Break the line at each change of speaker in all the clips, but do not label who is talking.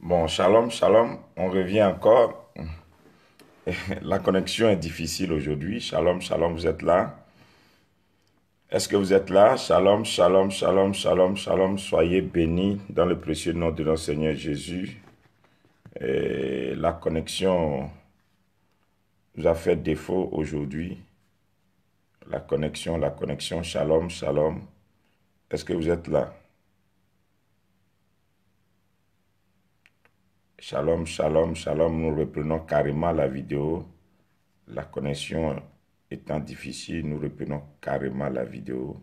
Bon, shalom, shalom, on revient encore. La connexion est difficile aujourd'hui. Shalom, shalom, vous êtes là? Est-ce que vous êtes là? Shalom, shalom, shalom, shalom, shalom. Soyez bénis dans le précieux nom de notre Seigneur Jésus. Et la connexion nous a fait défaut aujourd'hui. La connexion, shalom, shalom. Est-ce que vous êtes là? Shalom, shalom, shalom. Nous reprenons carrément la vidéo. La connexion étant difficile, nous reprenons carrément la vidéo.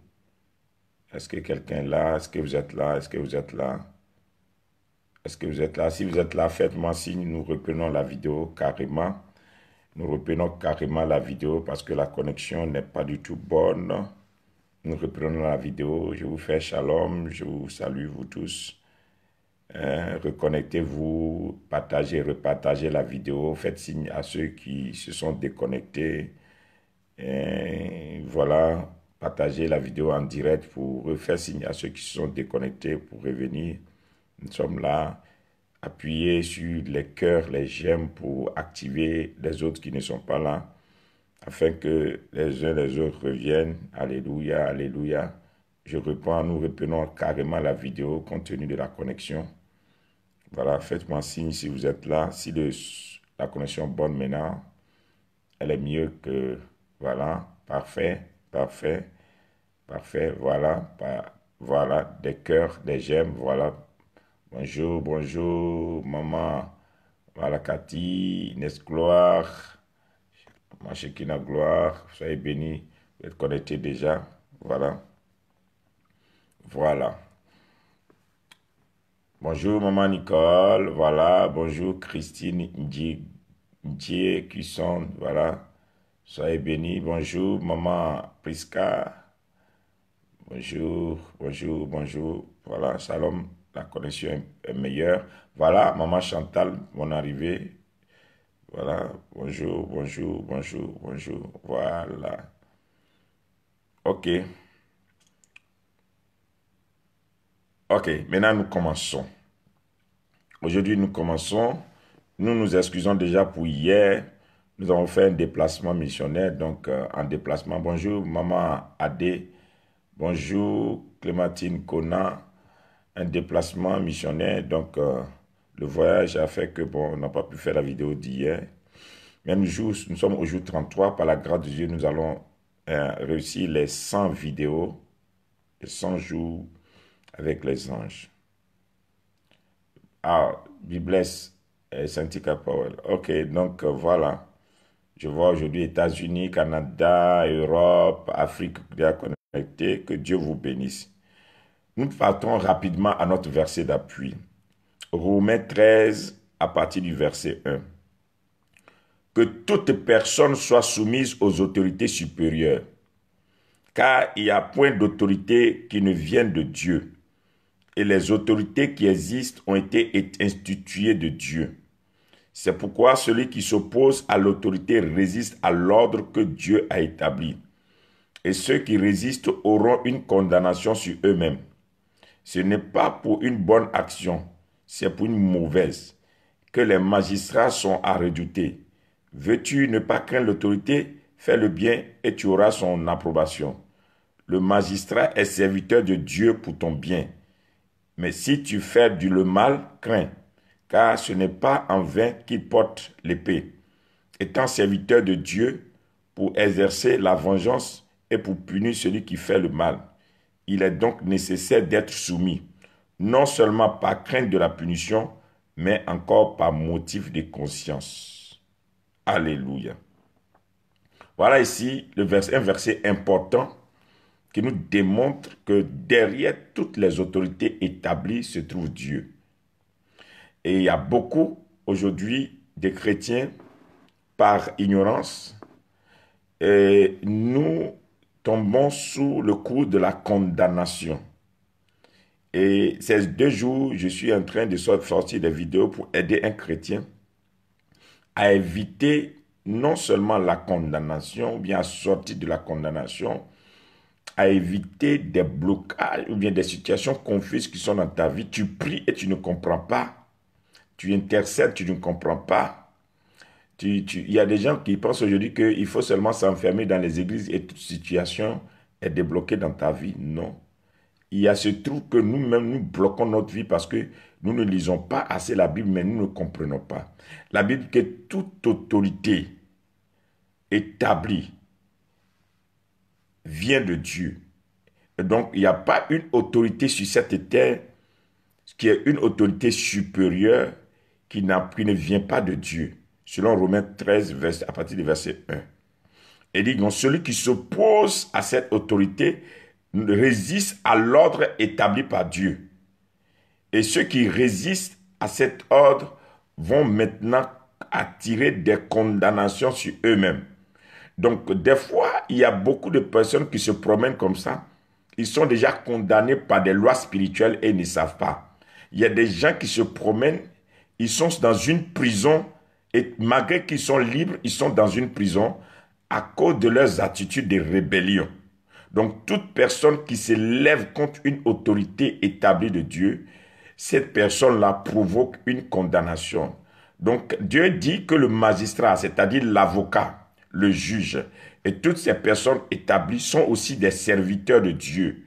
Est-ce que quelqu'un est là? Est-ce que vous êtes là? Est-ce que vous êtes là? Est-ce que vous êtes là? Si vous êtes là, faites-moi signe. Nous reprenons la vidéo carrément. Nous reprenons carrément la vidéo parce que la connexion n'est pas du tout bonne. Nous reprenons la vidéo. Je vous fais shalom. Je vous salue, vous tous. Reconnectez-vous, partagez, repartagez la vidéo. Faites signe à ceux qui se sont déconnectés. Et voilà, partagez la vidéo en direct pour faire signe à ceux qui se sont déconnectés pour revenir. Nous sommes là. Appuyez sur les cœurs, les j'aime pour activer les autres qui ne sont pas là, afin que les uns les autres reviennent. Alléluia, alléluia. Je reprends, nous reprenons carrément la vidéo compte tenu de la connexion. Voilà, faites-moi signe si vous êtes là. Si la connexion est bonne maintenant, elle est mieux que... Voilà, parfait, parfait, parfait, voilà, voilà, des cœurs, des j'aime, voilà. Bonjour, bonjour, maman, voilà, Cathy, Inès Gloire, ma Shekina Gloire, soyez bénis, vous êtes connectés déjà, voilà, voilà. Bonjour, maman Nicole, voilà, bonjour, Christine Ndié, Cuisson, voilà. Soyez bénis. Bonjour, maman Priska. Bonjour, bonjour, bonjour. Voilà, shalom. La connexion est meilleure. Voilà, maman Chantal, mon arrivée. Voilà, bonjour, bonjour, bonjour, bonjour. Voilà. OK. OK, maintenant nous commençons. Aujourd'hui, nous commençons. Nous nous excusons déjà pour hier. Nous avons fait un déplacement missionnaire, donc en déplacement. Bonjour, maman Adé. Bonjour, Clémentine Kona. Un déplacement missionnaire, donc le voyage a fait que, bon, on n'a pas pu faire la vidéo d'hier. Mais nous sommes au jour 33. Par la grâce de Dieu, nous allons réussir les 100 vidéos, les 100 jours avec les anges. Ah, be blessed, Santika Powell. Ok, donc voilà. Je vois aujourd'hui États-Unis, Canada, Europe, Afrique bien connectés. Que Dieu vous bénisse. Nous partons rapidement à notre verset d'appui. Romains 13, à partir du verset 1. Que toute personne soit soumise aux autorités supérieures, car il n'y a point d'autorité qui ne vienne de Dieu, et les autorités qui existent ont été instituées de Dieu. C'est pourquoi celui qui s'oppose à l'autorité résiste à l'ordre que Dieu a établi, et ceux qui résistent auront une condamnation sur eux-mêmes. Ce n'est pas pour une bonne action, c'est pour une mauvaise, que les magistrats sont à redouter. Veux-tu ne pas craindre l'autorité? Fais le bien et tu auras son approbation. Le magistrat est serviteur de Dieu pour ton bien. Mais si tu fais le mal, crains, car ce n'est pas en vain qu'il porte l'épée, étant serviteur de Dieu pour exercer la vengeance et pour punir celui qui fait le mal. Il est donc nécessaire d'être soumis, non seulement par crainte de la punition, mais encore par motif de conscience. Alléluia. Voilà ici un verset important qui nous démontre que derrière toutes les autorités établies se trouve Dieu. Et il y a beaucoup aujourd'hui de chrétiens, par ignorance, et nous tombons sous le coup de la condamnation. Et ces 2 jours, je suis en train de sortir des vidéos pour aider un chrétien à éviter non seulement la condamnation, ou bien à sortir de la condamnation, à éviter des blocages ou bien des situations confuses qui sont dans ta vie. Tu pries et tu ne comprends pas. tu intercèdes, tu ne comprends pas. Il y a des gens qui pensent aujourd'hui qu'il faut seulement s'enfermer dans les églises et toute situation est débloquée dans ta vie. Non. Il y a ce truc que nous-mêmes, nous bloquons notre vie parce que nous ne lisons pas assez la Bible, mais nous ne comprenons pas. La Bible dit que toute autorité établie vient de Dieu. Et donc, il n'y a pas une autorité sur cette terre qui est une autorité supérieure qui ne vient pas de Dieu. Selon Romains 13, à partir du verset 1. Il dit, donc, celui qui s'oppose à cette autorité résiste à l'ordre établi par Dieu. Et ceux qui résistent à cet ordre vont maintenant attirer des condamnations sur eux-mêmes. Donc, des fois, il y a beaucoup de personnes qui se promènent comme ça. Ils sont déjà condamnés par des lois spirituelles et ils ne savent pas. Il y a des gens qui se promènent, ils sont dans une prison et malgré qu'ils sont libres, ils sont dans une prison à cause de leurs attitudes de rébellion. Donc, toute personne qui se lève contre une autorité établie de Dieu, cette personne-là provoque une condamnation. Donc, Dieu dit que le magistrat, c'est-à-dire l'avocat, le juge, et toutes ces personnes établies sont aussi des serviteurs de Dieu.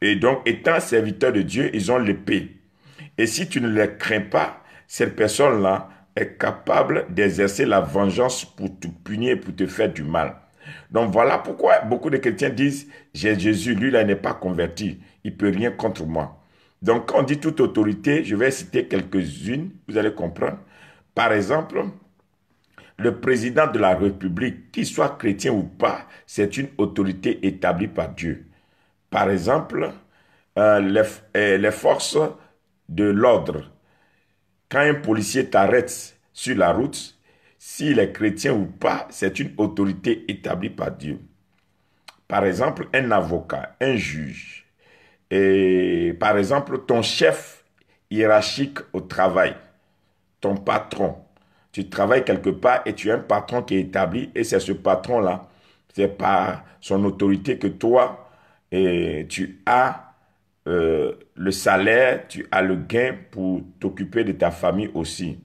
Et donc, étant serviteurs de Dieu, ils ont l'épée. Et si tu ne les crains pas, cette personne-là est capable d'exercer la vengeance pour te punir, pour te faire du mal. Donc voilà pourquoi beaucoup de chrétiens disent, j'ai Jésus, lui là il n'est pas converti, il ne peut rien contre moi. Donc quand on dit toute autorité, je vais citer quelques-unes, vous allez comprendre. Par exemple, le président de la République, qu'il soit chrétien ou pas, c'est une autorité établie par Dieu. Par exemple, les forces de l'ordre. Quand un policier t'arrête sur la route, s'il est chrétien ou pas, c'est une autorité établie par Dieu. Par exemple, un avocat, un juge. Et par exemple, ton chef hiérarchique au travail, ton patron. Tu travailles quelque part et tu as un patron qui est établi et c'est ce patron-là, c'est par son autorité que toi, tu as le salaire, tu as le gain pour t'occuper de ta famille aussi.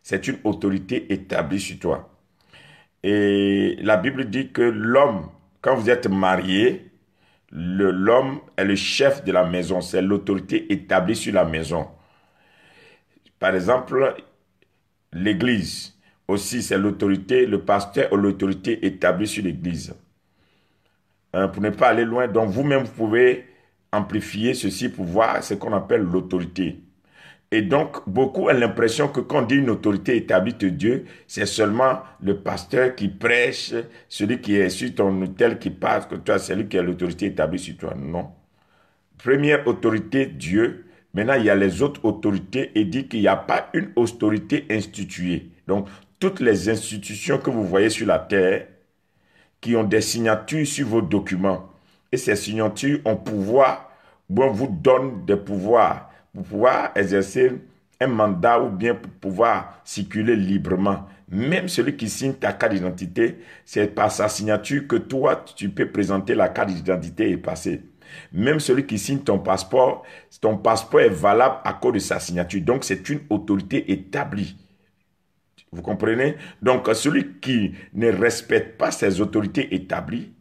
C'est une autorité établie sur toi. Et la Bible dit que l'homme, quand vous êtes marié, l'homme est le chef de la maison. C'est l'autorité établie sur la maison. Par exemple, l'église aussi, c'est l'autorité, le pasteur ou l'autorité établie sur l'église. Pour ne pas aller loin, donc vous-même, vous pouvez amplifier ceci pour voir ce qu'on appelle l'autorité. Et donc, beaucoup ont l'impression que quand on dit une autorité établie de Dieu, c'est seulement le pasteur qui prêche, celui qui est sur ton autel qui parle, que toi, c'est lui qui a l'autorité établie sur toi. Non. Première autorité, Dieu. Maintenant, il y a les autres autorités et dit qu'il n'y a pas une autorité instituée. Donc, toutes les institutions que vous voyez sur la terre, qui ont des signatures sur vos documents, et ces signatures ont pouvoir, bon, vous donnent des pouvoirs pour pouvoir exercer un mandat ou bien pour pouvoir circuler librement. Même celui qui signe ta carte d'identité, c'est par sa signature que toi, tu peux présenter la carte d'identité et passer. Même celui qui signe ton passeport est valable à cause de sa signature. Donc, c'est une autorité établie. Vous comprenez? Donc, celui qui ne respecte pas ses autorités établies,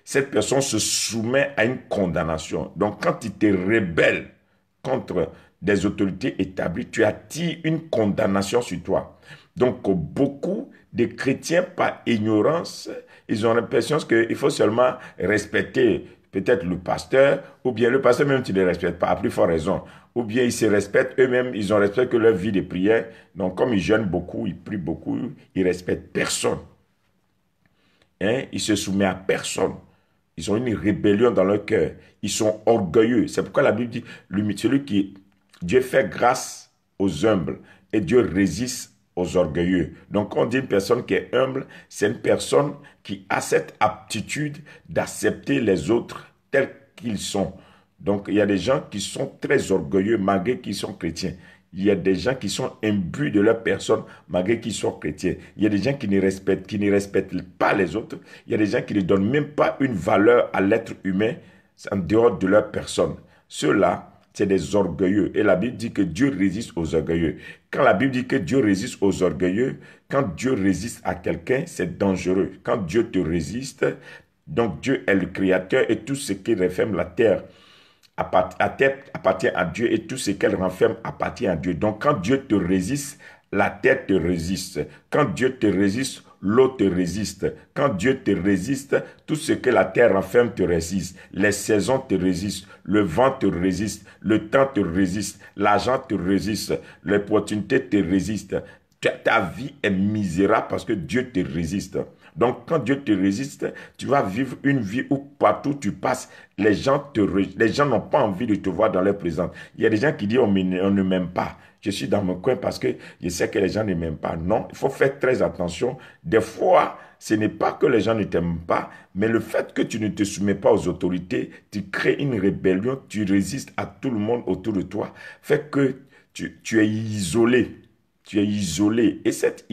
cette personne se soumet à une condamnation. Donc, quand tu te rebelles contre des autorités établies, tu attires une condamnation sur toi. Donc, beaucoup de chrétiens, par ignorance, ils ont l'impression qu'il faut seulement respecter peut-être le pasteur, ou bien le pasteur même, tu ne le respectes pas, à plus forte raison. Ou bien ils se respectent eux-mêmes, ils ont respect que leur vie de prière. Donc, comme ils jeûnent beaucoup, ils prient beaucoup, ils ne respectent personne. Hein? Ils se soumettent à personne. Ils ont une rébellion dans leur cœur. Ils sont orgueilleux. C'est pourquoi la Bible dit, celui qui, Dieu fait grâce aux humbles et Dieu résiste aux orgueilleux. Donc, quand on dit une personne qui est humble, c'est une personne qui a cette aptitude d'accepter les autres tels qu'ils sont. Donc, il y a des gens qui sont très orgueilleux malgré qu'ils sont chrétiens. Il y a des gens qui sont imbus de leur personne malgré qu'ils sont chrétiens. Il y a des gens qui ne respectent pas les autres. Il y a des gens qui ne donnent même pas une valeur à l'être humain en dehors de leur personne. Ceux-là, c'est des orgueilleux. Et la Bible dit que Dieu résiste aux orgueilleux. Quand la Bible dit que Dieu résiste aux orgueilleux, quand Dieu résiste à quelqu'un, c'est dangereux. Quand Dieu te résiste, donc Dieu est le créateur et tout ce qui referme la terre appartient à Dieu et tout ce qu'elle renferme appartient à Dieu. Donc quand Dieu te résiste, la terre te résiste. Quand Dieu te résiste, l'eau te résiste. Quand Dieu te résiste, tout ce que la terre renferme te résiste. Les saisons te résistent. Le vent te résiste. Le temps te résiste. L'argent te résiste. L'opportunité te résiste. Ta vie est misérable parce que Dieu te résiste. Donc, quand Dieu te résiste, tu vas vivre une vie où partout où tu passes, les gens n'ont pas envie de te voir dans leur présence. Il y a des gens qui disent on ne m'aime pas. Je suis dans mon coin parce que je sais que les gens ne m'aiment pas. Non, il faut faire très attention. Des fois, ce n'est pas que les gens ne t'aiment pas, mais le fait que tu ne te soumets pas aux autorités, tu crées une rébellion, tu résistes à tout le monde autour de toi, fait que tu es isolé. Tu es isolé. Et cette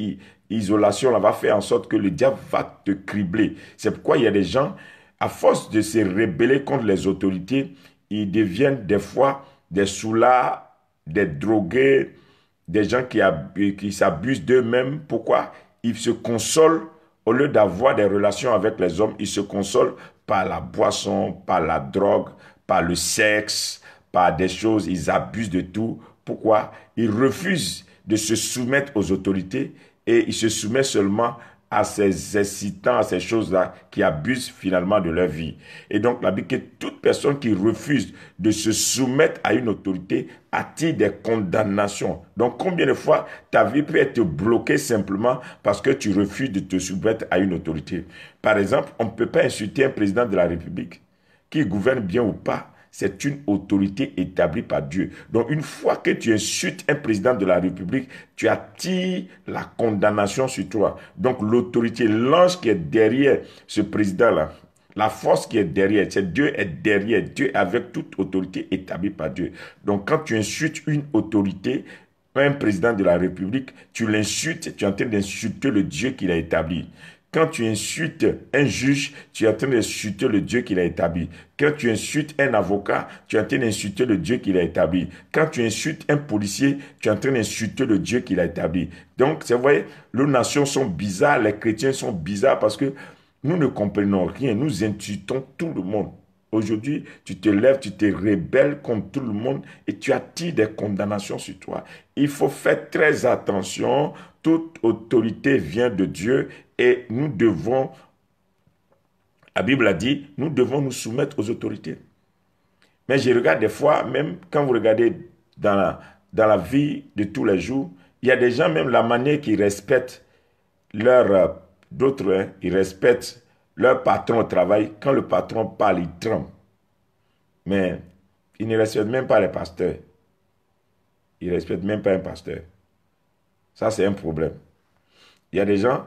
isolation-là va faire en sorte que le diable va te cribler. C'est pourquoi il y a des gens, à force de se rebeller contre les autorités, ils deviennent des fois des soulards, des drogués, des gens qui s'abusent d'eux-mêmes. Pourquoi? Ils se consolent, au lieu d'avoir des relations avec les hommes, ils se consolent par la boisson, par la drogue, par le sexe, par des choses, ils abusent de tout. Pourquoi? Ils refusent de se soumettre aux autorités et ils se soumettent seulement à ces incitants, à ces choses-là qui abusent finalement de leur vie. Et donc, la Bible dit que toute personne qui refuse de se soumettre à une autorité attire des condamnations. Donc, combien de fois ta vie peut être bloquée simplement parce que tu refuses de te soumettre à une autorité? Par exemple, on ne peut pas insulter un président de la République, qu'il gouverne bien ou pas. C'est une autorité établie par Dieu. Donc, une fois que tu insultes un président de la République, tu attires la condamnation sur toi. Donc, l'autorité, l'ange qui est derrière ce président-là, la force qui est derrière, c'est Dieu est derrière. Dieu avec toute autorité établie par Dieu. Donc, quand tu insultes une autorité, un président de la République, tu l'insultes, tu es en train d'insulter le Dieu qu'il a établi. Quand tu insultes un juge, tu es en train d'insulter le Dieu qu'il a établi. Quand tu insultes un avocat, tu es en train d'insulter le Dieu qu'il a établi. Quand tu insultes un policier, tu es en train d'insulter le Dieu qu'il a établi. Donc, vous voyez, les nations sont bizarres, les chrétiens sont bizarres parce que nous ne comprenons rien. Nous insultons tout le monde. Aujourd'hui, tu te lèves, tu te rebelles contre tout le monde et tu attires des condamnations sur toi. Il faut faire très attention. Toute autorité vient de Dieu et nous devons, la Bible a dit, nous devons nous soumettre aux autorités. Mais je regarde des fois, même quand vous regardez dans la vie de tous les jours, il y a des gens, même la manière qu'ils respectent d'autres, ils respectent leur patron au travail. Quand le patron parle, ils tremblent. Mais ils ne respectent même pas les pasteurs. Ils ne respectent même pas un pasteur. Ça, c'est un problème. Il y a des gens,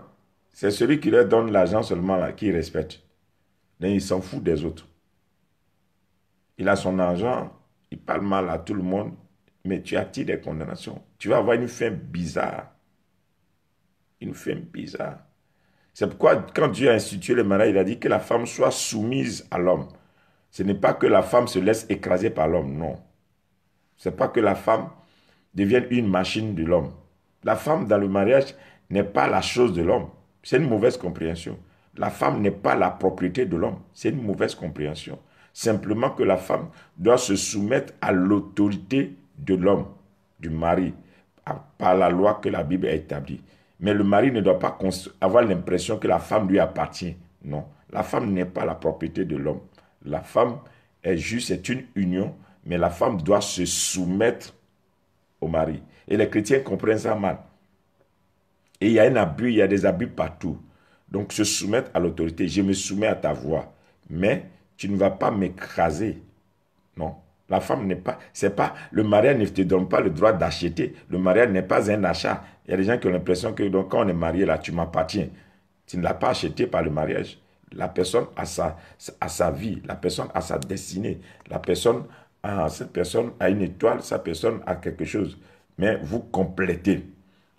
c'est celui qui leur donne l'argent seulement là, qui respecte. Donc, il s'en fout des autres. Il a son argent, il parle mal à tout le monde, mais tu attires des condamnations. Tu vas avoir une fin bizarre. Une fin bizarre. C'est pourquoi, quand Dieu a institué le mariage, il a dit que la femme soit soumise à l'homme. Ce n'est pas que la femme se laisse écraser par l'homme, non. Ce n'est pas que la femme devienne une machine de l'homme. La femme dans le mariage n'est pas la chose de l'homme. C'est une mauvaise compréhension. La femme n'est pas la propriété de l'homme. C'est une mauvaise compréhension. Simplement que la femme doit se soumettre à l'autorité de l'homme, du mari, par la loi que la Bible a établie. Mais le mari ne doit pas avoir l'impression que la femme lui appartient. Non, la femme n'est pas la propriété de l'homme. La femme est juste, c'est une union, mais la femme doit se soumettre au mari. Et les chrétiens comprennent ça mal. Et il y a un abus, il y a des abus partout. Donc se soumettre à l'autorité, je me soumets à ta voix. Mais tu ne vas pas m'écraser. Non. La femme n'est pas, c'est pas, le mariage ne te donne pas le droit d'acheter. Le mariage n'est pas un achat. Il y a des gens qui ont l'impression que donc, quand on est marié là, tu m'appartiens. Tu ne l'as pas acheté par le mariage. La personne a sa vie, la personne a sa destinée. Cette personne a une étoile, cette personne a quelque chose. Mais vous complétez.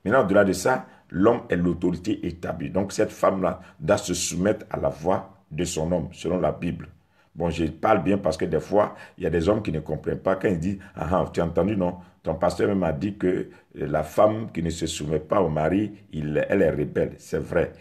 Maintenant, au-delà de ça, l'homme est l'autorité établie. Donc, cette femme-là doit se soumettre à la voix de son homme, selon la Bible. Bon, je parle bien parce que des fois, il y a des hommes qui ne comprennent pas quand ils disent, ah, ah, tu as entendu, non? Ton pasteur m'a dit que la femme qui ne se soumet pas au mari, elle est rebelle. C'est vrai.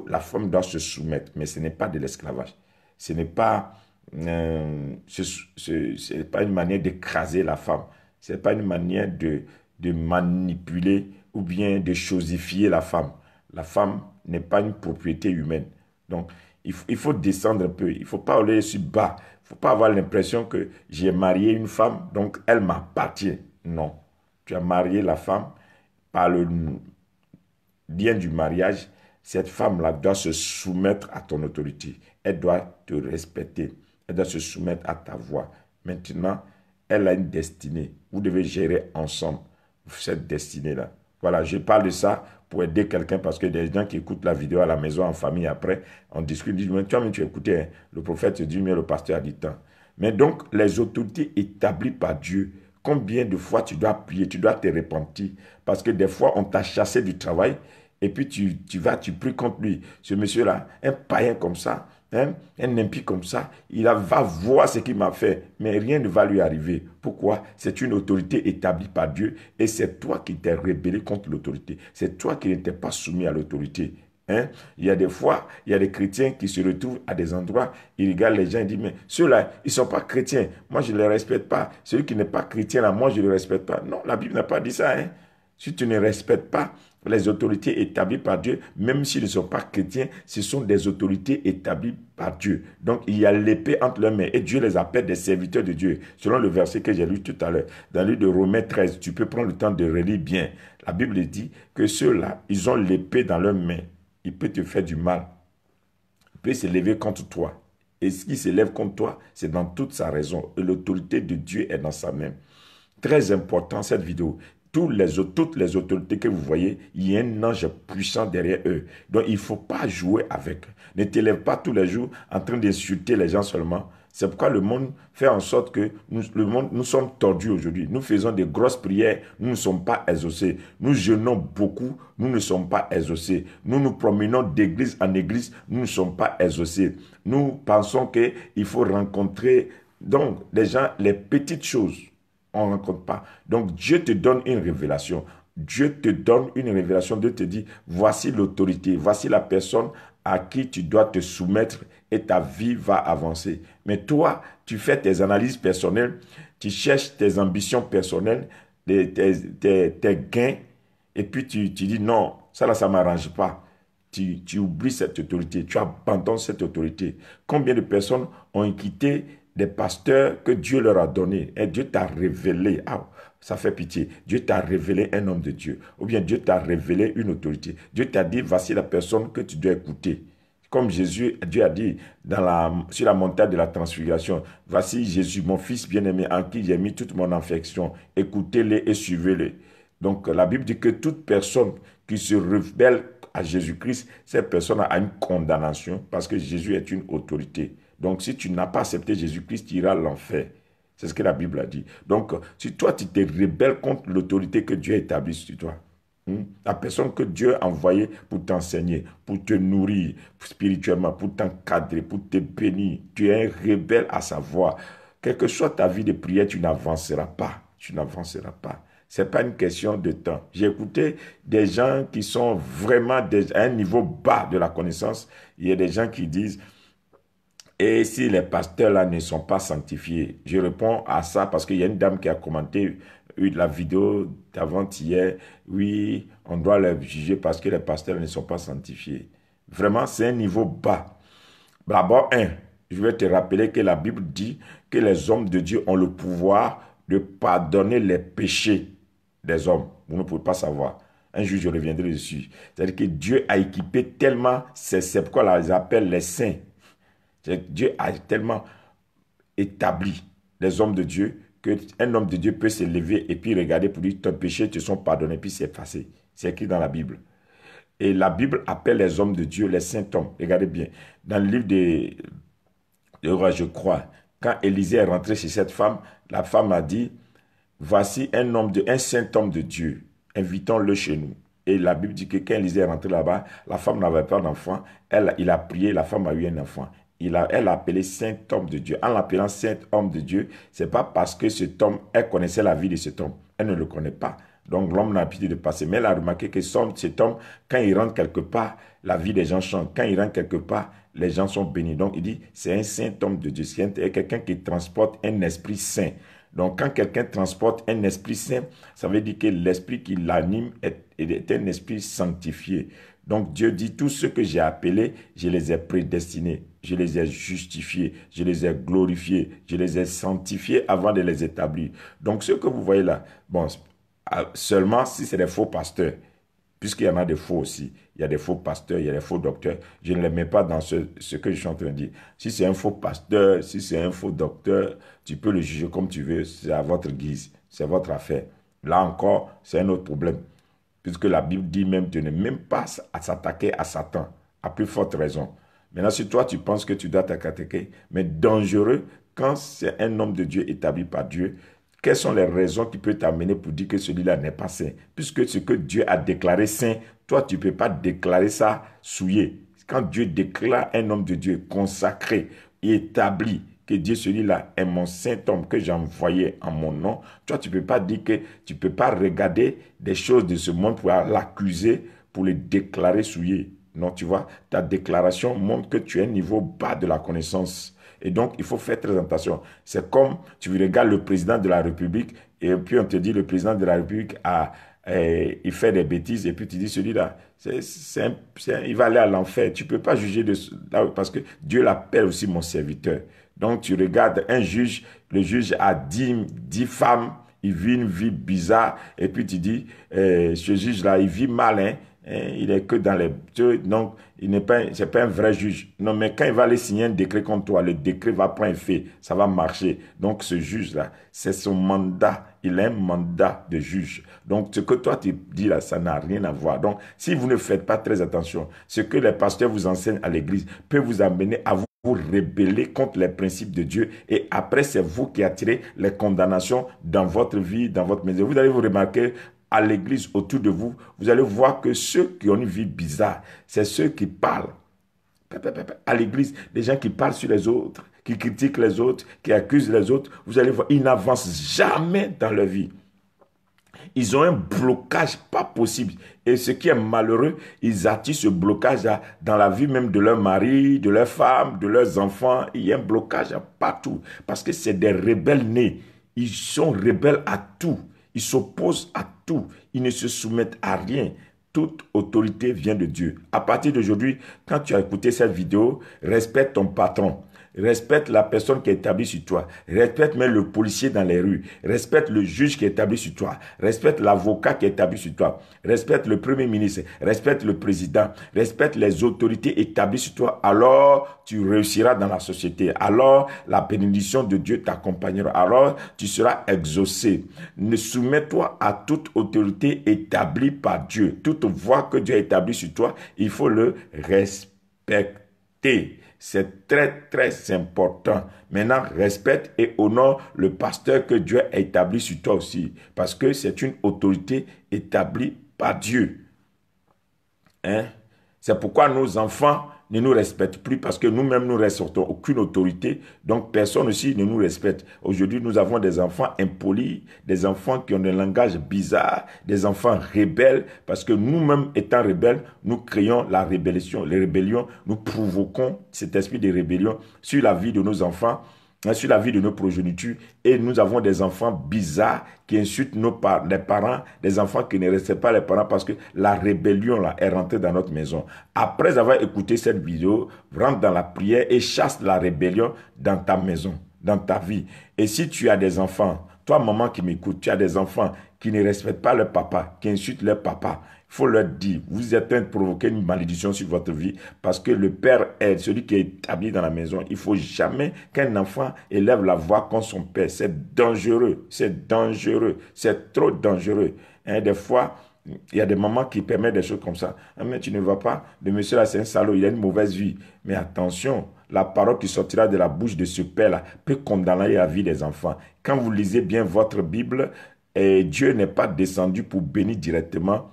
La femme doit se soumettre, mais ce n'est pas de l'esclavage. Ce n'est pas, ce n'est pas une manière d'écraser la femme. Ce n'est pas une manière de manipuler ou bien de chosifier la femme. La femme n'est pas une propriété humaine. Donc, il faut descendre un peu. Il ne faut pas aller sur bas. Il ne faut pas avoir l'impression que j'ai marié une femme, donc elle m'appartient. Non. Tu as marié la femme par le bien du mariage. Cette femme-là doit se soumettre à ton autorité. Elle doit te respecter. Elle doit se soumettre à ta voix. Maintenant, elle a une destinée. Vous devez gérer ensemble cette destinée-là. Voilà, je parle de ça pour aider quelqu'un parce que des gens qui écoutent la vidéo à la maison, en famille, après, on discute, disent, mais toi-même tu écoutais, hein, le prophète te dit, mais le pasteur a dit tant. Mais donc, les autorités établies par Dieu, combien de fois tu dois prier, tu dois te repentir parce que des fois, on t'a chassé du travail et puis tu pries contre lui. Ce monsieur-là, un païen comme ça, hein, un impie comme ça, va voir ce qu'il m'a fait, mais rien ne va lui arriver. Pourquoi? C'est une autorité établie par Dieu et c'est toi qui t'es rébellé contre l'autorité. C'est toi qui n'étais pas soumis à l'autorité. Hein? Il y a des fois, il y a des chrétiens qui se retrouvent à des endroits, ils regardent les gens et disent, mais ceux-là, ils ne sont pas chrétiens. Moi, je ne les respecte pas. Celui qui n'est pas chrétien, là, moi, je ne le respecte pas. Non, la Bible n'a pas dit ça. Hein? Si tu ne respectes pas les autorités établies par Dieu, même s'ils ne sont pas chrétiens, ce sont des autorités établies par Dieu. Donc, il y a l'épée entre leurs mains et Dieu les appelle des serviteurs de Dieu. Selon le verset que j'ai lu tout à l'heure, dans le livre de Romains 13, tu peux prendre le temps de relire bien. La Bible dit que ceux-là, ils ont l'épée dans leurs mains. Il peut te faire du mal. Il peut se lever contre toi. Et ce qui se lève contre toi, c'est dans toute sa raison. Et l'autorité de Dieu est dans sa main. Très important cette vidéo. Toutes les autorités que vous voyez, il y a un ange puissant derrière eux. Donc, il ne faut pas jouer avec. Ne te lève pas tous les jours en train d'insulter les gens seulement. C'est pourquoi le monde fait en sorte que nous sommes tordus aujourd'hui. Nous faisons des grosses prières, nous ne sommes pas exaucés. Nous jeûnons beaucoup, nous ne sommes pas exaucés. Nous nous promenons d'église en église, nous ne sommes pas exaucés. Nous pensons qu'il faut rencontrer donc les gens, les petites choses. On ne rencontre pas. Donc, Dieu te donne une révélation. Dieu te donne une révélation. Dieu te dit, voici l'autorité, voici la personne à qui tu dois te soumettre et ta vie va avancer. Mais toi, tu fais tes analyses personnelles, tu cherches tes ambitions personnelles, tes gains, et puis tu dis, non, ça là, ça ne m'arrange pas. Tu oublies cette autorité, tu abandonnes cette autorité. Combien de personnes ont quitté des pasteurs que Dieu leur a donnés et Dieu t'a révélé, ah, ça fait pitié, Dieu t'a révélé un homme de Dieu, ou bien Dieu t'a révélé une autorité. Dieu t'a dit, voici la personne que tu dois écouter. Comme Dieu a dit sur la montagne de la transfiguration, voici Jésus, mon fils bien-aimé, en qui j'ai mis toute mon affection. Écoutez-les et suivez-les. Donc la Bible dit que toute personne qui se rebelle à Jésus-Christ, cette personne a une condamnation parce que Jésus est une autorité. Donc, si tu n'as pas accepté Jésus-Christ, tu iras à l'enfer. C'est ce que la Bible a dit. Donc, si toi, tu te rebelles contre l'autorité que Dieu a établie sur toi, la personne que Dieu a envoyée pour t'enseigner, pour te nourrir spirituellement, pour t'encadrer, pour te bénir, tu es un rebelle à sa voix. Quelle que soit ta vie de prière, tu n'avanceras pas. Tu n'avanceras pas. Ce n'est pas une question de temps. J'ai écouté des gens qui sont vraiment à un niveau bas de la connaissance. Il y a des gens qui disent, et si les pasteurs-là ne sont pas sanctifiés, je réponds à ça parce qu'il y a une dame qui a commenté la vidéo d'avant-hier. Oui, on doit les juger parce que les pasteurs ne sont pas sanctifiés. Vraiment, c'est un niveau bas. D'abord, je vais te rappeler que la Bible dit que les hommes de Dieu ont le pouvoir de pardonner les péchés des hommes. Vous ne pouvez pas savoir. Un jour, je reviendrai dessus. C'est-à-dire que Dieu a équipé tellement, c'est pourquoi on les appelle les saints. Dieu a tellement établi les hommes de Dieu qu'un homme de Dieu peut se lever et puis regarder pour dire, tes péchés te sont pardonnés, puis c'est effacé. C'est écrit dans la Bible. Et la Bible appelle les hommes de Dieu les saints hommes. Regardez bien. Dans le livre de Rois, je crois, quand Élisée est rentré chez cette femme, la femme a dit, voici un saint homme de Dieu, invitons-le chez nous. Et la Bible dit que quand Élisée est rentré là-bas, la femme n'avait pas d'enfant. Il a prié, la femme a eu un enfant. Elle l'a appelé saint homme de Dieu. En l'appelant saint homme de Dieu, ce n'est pas parce que cet homme, elle connaissait la vie de cet homme. Elle ne le connaît pas. Donc l'homme n'a l'habitude de passer. Mais elle a remarqué que cet homme, quand il rentre quelque part, la vie des gens change. Quand il rentre quelque part, les gens sont bénis. Donc il dit, c'est un saint homme de Dieu. C'est quelqu'un qui transporte un esprit saint. Donc quand quelqu'un transporte un esprit saint, ça veut dire que l'esprit qui l'anime est un esprit sanctifié. Donc Dieu dit, tous ceux que j'ai appelés, je les ai prédestinés, je les ai justifiés, je les ai glorifiés, je les ai sanctifiés avant de les établir. Donc ce que vous voyez là, bon, seulement si c'est des faux pasteurs, puisqu'il y en a des faux aussi, il y a des faux pasteurs, il y a des faux docteurs, je ne les mets pas dans ce que je suis en train de dire. Si c'est un faux pasteur, si c'est un faux docteur, tu peux le juger comme tu veux, c'est à votre guise, c'est votre affaire. Là encore, c'est un autre problème. Puisque la Bible dit même de ne même pas à s'attaquer à Satan, à plus forte raison. Maintenant, si toi tu penses que tu dois t'attaquer, mais dangereux, quand c'est un homme de Dieu établi par Dieu, quelles sont les raisons qui peuvent t'amener pour dire que celui-là n'est pas saint? Puisque ce que Dieu a déclaré saint, toi tu ne peux pas déclarer ça souillé. Quand Dieu déclare un homme de Dieu consacré et établi, que Dieu, celui-là, est mon saint homme que j'ai envoyé en mon nom, toi, tu ne peux pas dire que tu ne peux pas regarder des choses de ce monde pour l'accuser, pour le déclarer souillé. Non, tu vois, ta déclaration montre que tu es au niveau bas de la connaissance. Et donc, il faut faire très attention. C'est comme tu regardes le président de la République et puis on te dit le président de la République il fait des bêtises et puis tu dis celui-là, il va aller à l'enfer. Tu ne peux pas juger parce que Dieu l'appelle aussi mon serviteur. Donc, tu regardes un juge, le juge a 10 femmes, il vit une vie bizarre, et puis tu dis, ce juge-là, il vit mal, hein, il est que dans les... Donc, c'est pas un vrai juge. Non, mais quand il va aller signer un décret contre toi, le décret va prendre effet, ça va marcher. Donc, ce juge-là, c'est son mandat. Il a un mandat de juge. Donc, ce que toi, tu dis là, ça n'a rien à voir. Donc, si vous ne faites pas très attention, ce que les pasteurs vous enseignent à l'église peut vous amener à vous rebeller contre les principes de Dieu et après c'est vous qui attirez les condamnations dans votre vie, dans votre maison. Vous allez vous remarquer à l'église autour de vous, vous allez voir que ceux qui ont une vie bizarre, c'est ceux qui parlent à l'église, des gens qui parlent sur les autres, qui critiquent les autres, qui accusent les autres. Vous allez voir, ils n'avancent jamais dans leur vie. Ils ont un blocage pas possible. Et ce qui est malheureux, ils attirent ce blocage dans la vie même de leur mari, de leur femme, de leurs enfants. Il y a un blocage partout. Parce que c'est des rebelles nés. Ils sont rebelles à tout. Ils s'opposent à tout. Ils ne se soumettent à rien. Toute autorité vient de Dieu. À partir d'aujourd'hui, quand tu as écouté cette vidéo, respecte ton patron. Respecte la personne qui est établie sur toi. Respecte même le policier dans les rues. Respecte le juge qui est établi sur toi. Respecte l'avocat qui est établi sur toi. Respecte le premier ministre. Respecte le président. Respecte les autorités établies sur toi. Alors, tu réussiras dans la société. Alors, la bénédiction de Dieu t'accompagnera. Alors, tu seras exaucé. Ne soumets-toi à toute autorité établie par Dieu. Toute voix que Dieu a établie sur toi, il faut le respecter. C'est très, très important. Maintenant, respecte et honore le pasteur que Dieu a établi sur toi aussi. Parce que c'est une autorité établie par Dieu. Hein? C'est pourquoi nos enfants ne nous respectent plus parce que nous-mêmes, nous ne respectons aucune autorité. Donc, personne aussi ne nous respecte. Aujourd'hui, nous avons des enfants impolis, des enfants qui ont un langage bizarre, des enfants rebelles parce que nous-mêmes, étant rebelles, nous créons la rébellion. Les rébellions, nous provoquons cet esprit de rébellion sur la vie de nos enfants, sur la vie de nos progénitures, et nous avons des enfants bizarres qui insultent les parents, des enfants qui ne respectent pas les parents parce que la rébellion là est rentrée dans notre maison. Après avoir écouté cette vidéo, rentre dans la prière et chasse la rébellion dans ta maison, dans ta vie. Et si tu as des enfants, toi maman qui m'écoute, tu as des enfants qui ne respectent pas leur papa, qui insultent leur papa, il faut leur dire, vous êtes en train de provoquer une malédiction sur votre vie parce que le père est celui qui est établi dans la maison. Il ne faut jamais qu'un enfant élève la voix contre son père. C'est dangereux, c'est dangereux, c'est trop dangereux. Hein, des fois, il y a des mamans qui permettent des choses comme ça. Ah, mais tu ne vas pas, le monsieur là c'est un salaud, il a une mauvaise vie. Mais attention, la parole qui sortira de la bouche de ce père-là peut condamner la vie des enfants. Quand vous lisez bien votre Bible, Dieu n'est pas descendu pour bénir directement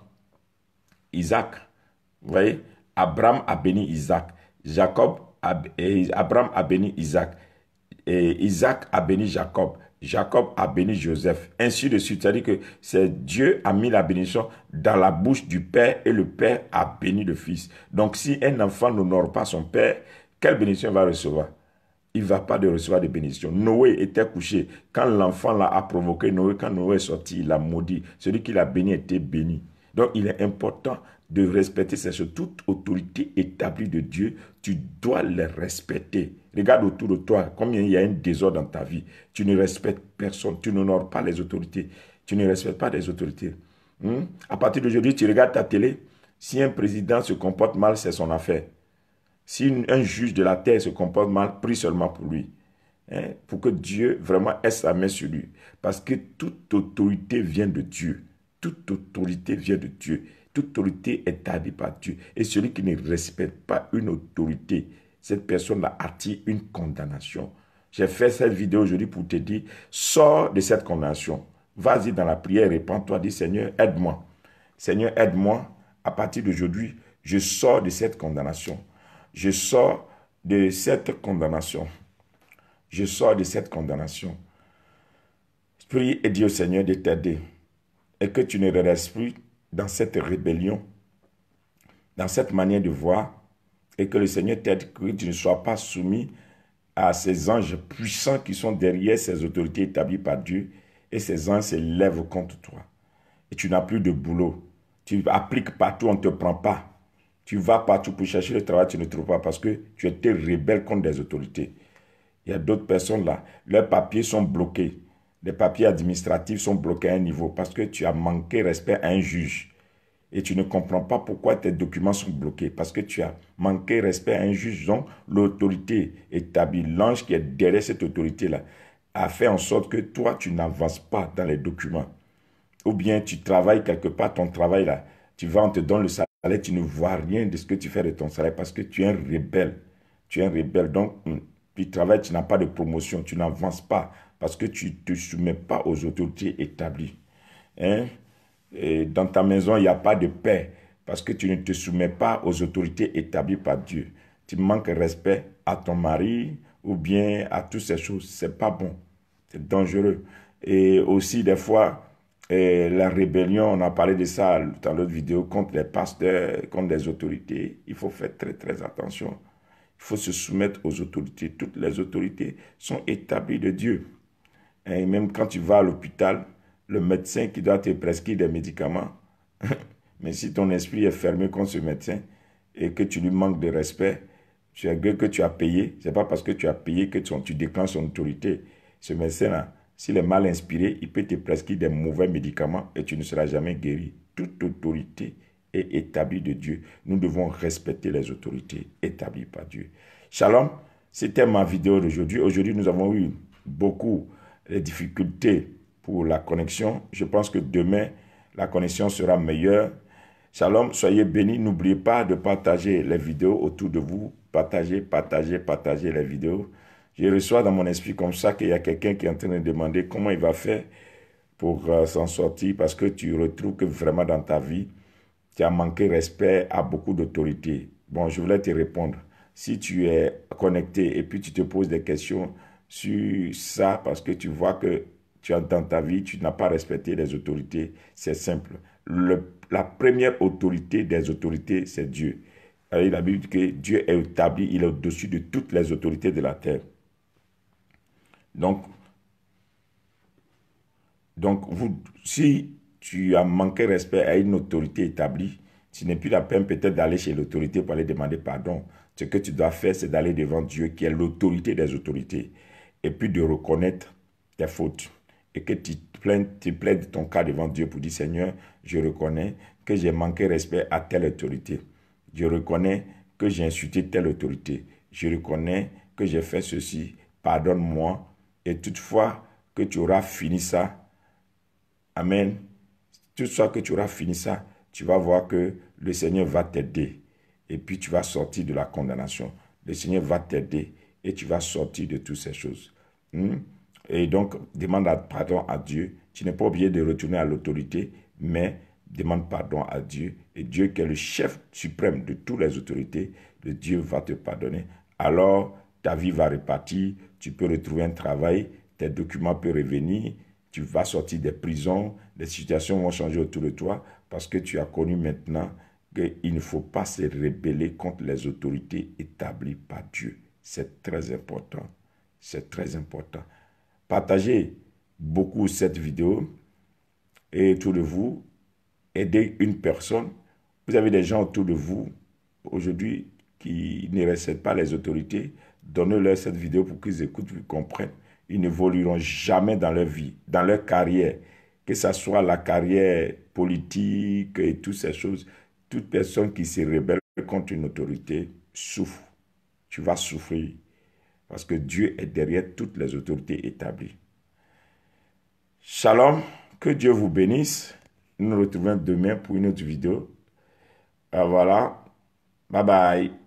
Isaac. Vous voyez, Abraham a béni Isaac. Jacob Abraham a béni Isaac. Et Isaac a béni Jacob. Jacob a béni Joseph. Ainsi de suite. C'est-à-dire que Dieu a mis la bénédiction dans la bouche du Père et le Père a béni le Fils. Donc si un enfant n'honore pas son Père, quelle bénédiction il va recevoir? Il ne va pas de recevoir de bénédiction. Noé était couché. Quand l'enfant l'a provoqué, Noé, quand Noé est sorti, il a maudit. Celui qui l'a béni était béni. Donc, il est important de respecter ces choses. Toute autorité établie de Dieu, tu dois les respecter. Regarde autour de toi, combien il y a un désordre dans ta vie. Tu ne respectes personne. Tu n'honores pas les autorités. Tu ne respectes pas les autorités. À partir d'aujourd'hui, tu regardes ta télé. Si un président se comporte mal, c'est son affaire. Si un juge de la terre se comporte mal, prie seulement pour lui. Pour que Dieu vraiment ait sa main sur lui. Parce que toute autorité vient de Dieu. Toute autorité vient de Dieu. Toute autorité est établie par Dieu. Et celui qui ne respecte pas une autorité, cette personne-là attire une condamnation. J'ai fait cette vidéo aujourd'hui pour te dire, sors de cette condamnation. Vas-y dans la prière, répands-toi, dis Seigneur, aide-moi. Seigneur, aide-moi. À partir d'aujourd'hui, je sors de cette condamnation. Je sors de cette condamnation. Je sors de cette condamnation. Prie et dis au Seigneur de t'aider. Et que tu ne restes plus dans cette rébellion, dans cette manière de voir, et que le Seigneur t'aide, que tu ne sois pas soumis à ces anges puissants qui sont derrière ces autorités établies par Dieu, et ces anges s'élèvent contre toi. Et tu n'as plus de boulot. Tu appliques partout, on ne te prend pas. Tu vas partout pour chercher le travail, tu ne trouves pas parce que tu étais rebelle contre des autorités. Il y a d'autres personnes là, leurs papiers sont bloqués. Les papiers administratifs sont bloqués à un niveau parce que tu as manqué respect à un juge. Et tu ne comprends pas pourquoi tes documents sont bloqués. Parce que tu as manqué respect à un juge. Donc, l'autorité établie, l'ange qui est derrière cette autorité-là, a fait en sorte que toi, tu n'avances pas dans les documents. Ou bien tu travailles quelque part, ton travail là, tu vas, on te donne le salaire, tu ne vois rien de ce que tu fais de ton salaire parce que tu es un rebelle. Tu es un rebelle, donc tu travailles, tu n'as pas de promotion, tu n'avances pas parce que tu ne te soumets pas aux autorités établies. Et dans ta maison, il n'y a pas de paix parce que tu ne te soumets pas aux autorités établies par Dieu. Tu manques respect à ton mari ou bien à toutes ces choses. Ce n'est pas bon, c'est dangereux. Et aussi des fois, la rébellion, on a parlé de ça dans l'autre vidéo, contre les pasteurs, contre les autorités. Il faut faire très très attention. Il faut se soumettre aux autorités. Toutes les autorités sont établies de Dieu. Et même quand tu vas à l'hôpital, le médecin qui doit te prescrire des médicaments, mais si ton esprit est fermé contre ce médecin et que tu lui manques de respect, que tu as payé, ce n'est pas parce que tu as payé que tu déclenches son autorité. Ce médecin-là, s'il est mal inspiré, il peut te prescrire des mauvais médicaments et tu ne seras jamais guéri. Toute autorité est établie de Dieu. Nous devons respecter les autorités établies par Dieu. Shalom, c'était ma vidéo d'aujourd'hui. Aujourd'hui, nous avons eu beaucoup de difficultés pour la connexion. Je pense que demain, la connexion sera meilleure. Shalom, soyez bénis. N'oubliez pas de partager les vidéos autour de vous. Partagez les vidéos. Je reçois dans mon esprit comme ça qu'il y a quelqu'un qui est en train de demander comment il va faire pour s'en sortir parce que tu retrouves que vraiment dans ta vie, tu as manqué respect à beaucoup d'autorités. Bon, je voulais te répondre. Si tu es connecté et puis tu te poses des questions sur ça parce que tu vois que dans ta vie, tu n'as pas respecté les autorités, c'est simple. La première autorité des autorités, c'est Dieu. Alors, la Bible dit que Dieu est établi, il est au-dessus de toutes les autorités de la terre. Donc si tu as manqué respect à une autorité établie, ce n'est plus la peine peut-être d'aller chez l'autorité pour aller demander pardon. Ce que tu dois faire, c'est d'aller devant Dieu qui est l'autorité des autorités et puis de reconnaître tes fautes et que tu plaides ton cas devant Dieu pour dire Seigneur, je reconnais que j'ai manqué respect à telle autorité. Je reconnais que j'ai insulté telle autorité. Je reconnais que j'ai fait ceci. Pardonne-moi. Et toutefois que tu auras fini ça, amen, toutefois que tu auras fini ça, tu vas voir que le Seigneur va t'aider. Et puis tu vas sortir de la condamnation. Le Seigneur va t'aider et tu vas sortir de toutes ces choses. Et donc, demande pardon à Dieu. Tu n'es pas obligé de retourner à l'autorité, mais demande pardon à Dieu. Et Dieu qui est le chef suprême de toutes les autorités, le Dieu va te pardonner alors ta vie va repartir, tu peux retrouver un travail, tes documents peuvent revenir, tu vas sortir des prisons, les situations vont changer autour de toi parce que tu as connu maintenant qu'il ne faut pas se rebeller contre les autorités établies par Dieu. C'est très important. C'est très important. Partagez beaucoup cette vidéo et autour de vous, aidez une personne. Vous avez des gens autour de vous aujourd'hui qui ne respectent pas les autorités. Donnez-leur cette vidéo pour qu'ils écoutent, qu'ils comprennent. Ils n'évolueront jamais dans leur vie, dans leur carrière. Que ce soit la carrière politique et toutes ces choses. Toute personne qui se rebelle contre une autorité souffre. Tu vas souffrir parce que Dieu est derrière toutes les autorités établies. Shalom, que Dieu vous bénisse. Nous nous retrouvons demain pour une autre vidéo. Voilà, bye bye.